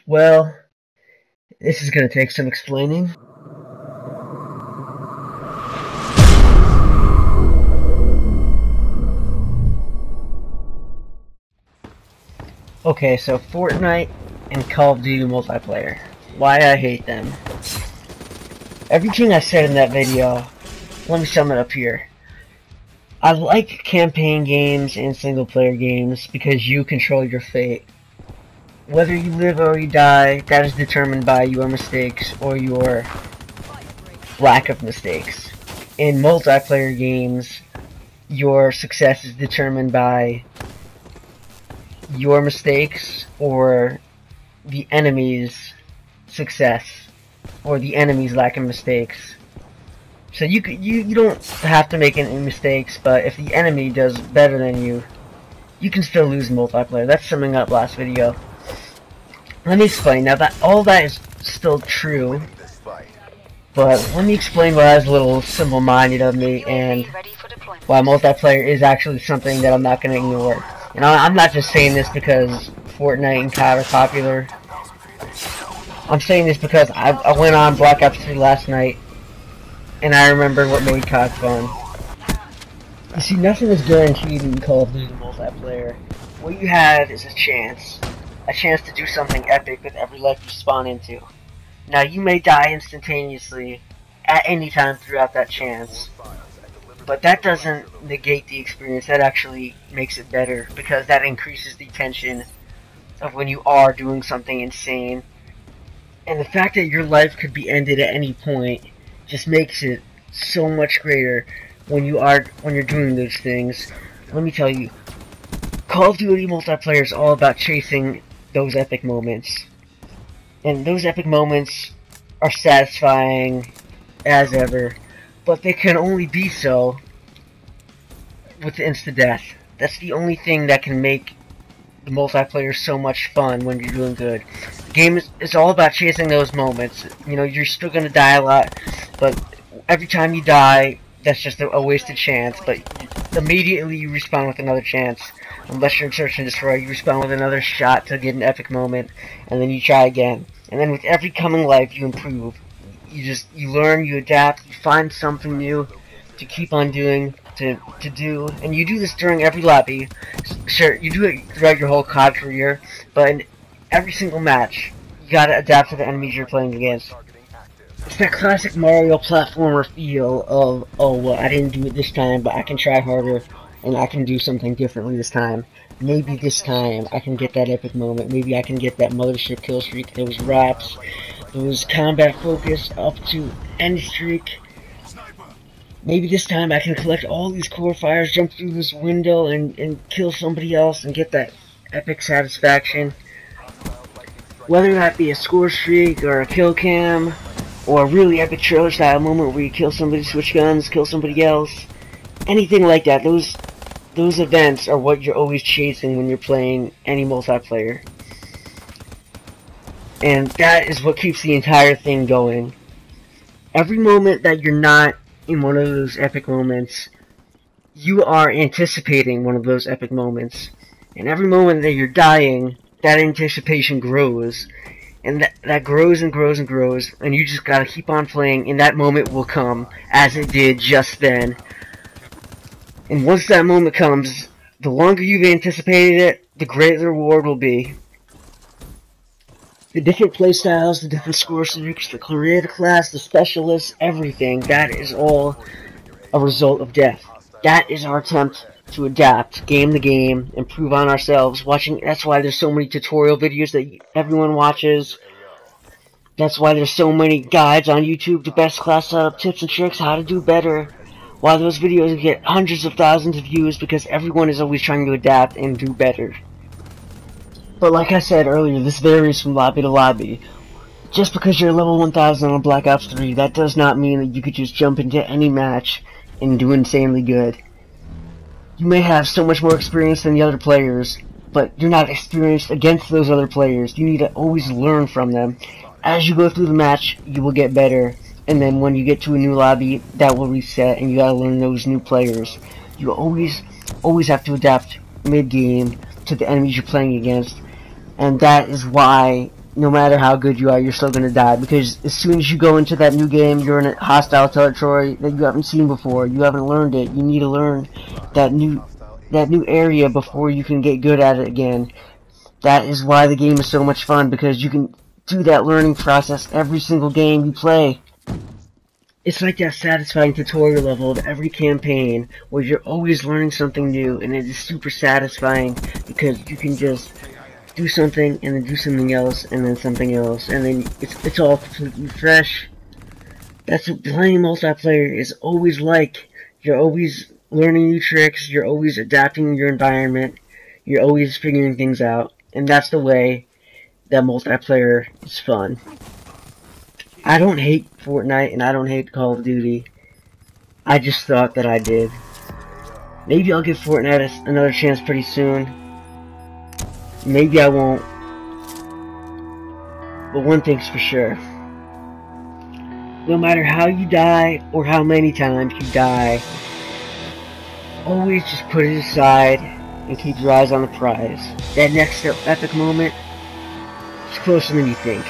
Well, this is gonna take some explaining. Okay, so Fortnite and Call of Duty multiplayer. Why I hate them. Everything I said in that video, let me sum it up here. I like campaign games and single player games because you control your fate. Whether you live or you die, that is determined by your mistakes or your lack of mistakes. In multiplayer games, your success is determined by your mistakes or the enemy's success or the enemy's lack of mistakes. So you don't have to make any mistakes, but if the enemy does better than you, you can still lose in multiplayer. That's summing up last video. Let me explain. Now that all that is still true, but let me explain why I was a little simple-minded of me and why multiplayer is actually something that I'm not going to ignore. And I'm not just saying this because Fortnite and COD are popular. I'm saying this because I went on Black Ops 3 last night, and I remember what made COD fun. You see, nothing is guaranteed in Call of Duty multiplayer. What you have is a chance to do something epic with every life you spawn into. Now, you may die instantaneously at any time throughout that chance, but that doesn't negate the experience. That actually makes it better, because that increases the tension of when you are doing something insane. And the fact that your life could be ended at any point just makes it so much greater when you're doing those things. Let me tell you, Call of Duty multiplayer is all about chasing those epic moments. And those epic moments are satisfying as ever, but they can only be so with insta-death. That's the only thing that can make the multiplayer so much fun when you're doing good. The game is all about chasing those moments. You know, you're still gonna die a lot, but every time you die, that's just a wasted chance. But immediately you respawn with another chance. Unless you're in Search and Destroy, you respawn with another shot to get an epic moment, and then you try again. And then with every coming life, you improve. You learn, you adapt, you find something new to keep on doing, to do, and you do this during every lobby. Sure, you do it throughout your whole COD career, but in every single match, you gotta adapt to the enemies you're playing against. It's that classic Mario platformer feel of, oh, well, I didn't do it this time, but I can try harder, and I can do something differently this time. Maybe this time I can get that epic moment. Maybe I can get that mothership kill streak, those wraps, those combat focus up to end streak. Maybe this time I can collect all these core fires, jump through this window, and kill somebody else and get that epic satisfaction. Whether that be a score streak or a kill cam, or a really epic trailer style moment where you kill somebody, switch guns, kill somebody else, anything like that, those events are what you're always chasing when you're playing any multiplayer. And that is what keeps the entire thing going. Every moment that you're not in one of those epic moments, you are anticipating one of those epic moments. And every moment that you're dying, that anticipation grows. And that grows and grows and grows, and you just gotta keep on playing, and that moment will come, as it did just then. And once that moment comes, the longer you've anticipated it, the greater the reward will be. The different playstyles, the different score streaks, the creator class, the specialists, everything, that is all a result of death. That is our attempt to adapt game to game, improve on ourselves, that's why there's so many tutorial videos that everyone watches. That's why there's so many guides on YouTube, the best class setup, tips and tricks, how to do better. Why those videos get hundreds of thousands of views, because everyone is always trying to adapt and do better. But like I said earlier, this varies from lobby to lobby. Just because you're level 1000 on Black Ops 3, that does not mean that you could just jump into any match and do insanely good. You may have so much more experience than the other players, but you're not experienced against those other players. You need to always learn from them. As you go through the match, you will get better, and then when you get to a new lobby, that will reset, and you gotta learn those new players. You always have to adapt mid-game to the enemies you're playing against, and that is why no matter how good you are, you're still gonna die, because as soon as you go into that new game, you're in a hostile territory that you haven't seen before. You haven't learned it. You need to learn that new area before you can get good at it again. That is why the game is so much fun, because you can do that learning process every single game you play. It's like that satisfying tutorial level of every campaign where you're always learning something new, and it is super satisfying because you can just do something and then do something else and then something else, and then it's all completely fresh. That's what playing multiplayer is always like. You're always learning new tricks, you're always adapting your environment, you're always figuring things out, and that's the way that multiplayer is fun. I don't hate Fortnite and I don't hate Call of Duty. I just thought that I did. Maybe I'll give Fortnite another chance pretty soon. Maybe I won't. But one thing's for sure. No matter how you die or how many times you die, always just put it aside and keep your eyes on the prize. That next epic moment is closer than you think.